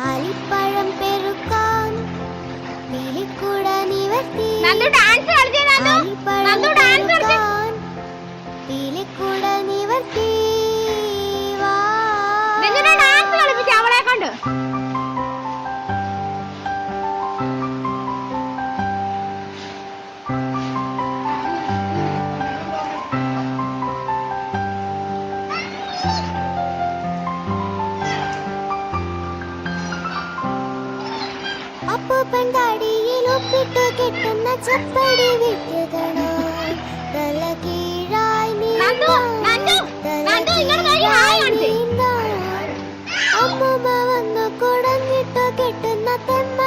ആലിപ്പഴം പെറുക്കാൻ പീലിക്കുട നിവർത്തി പീലിക്കുട നിവർത്തി അവളെ കണ്ട് അപ്പൂപ്പൻ താടിയിൽ ഒപ്പിട്ടു കെട്ടുന്ന ചപ്പടി വിറ്റുകണോ തല കീഴായി അമ്മൂമ്മ വന്നു കുടഞ്ഞിട്ടു കെട്ടുന്ന തെമ്മ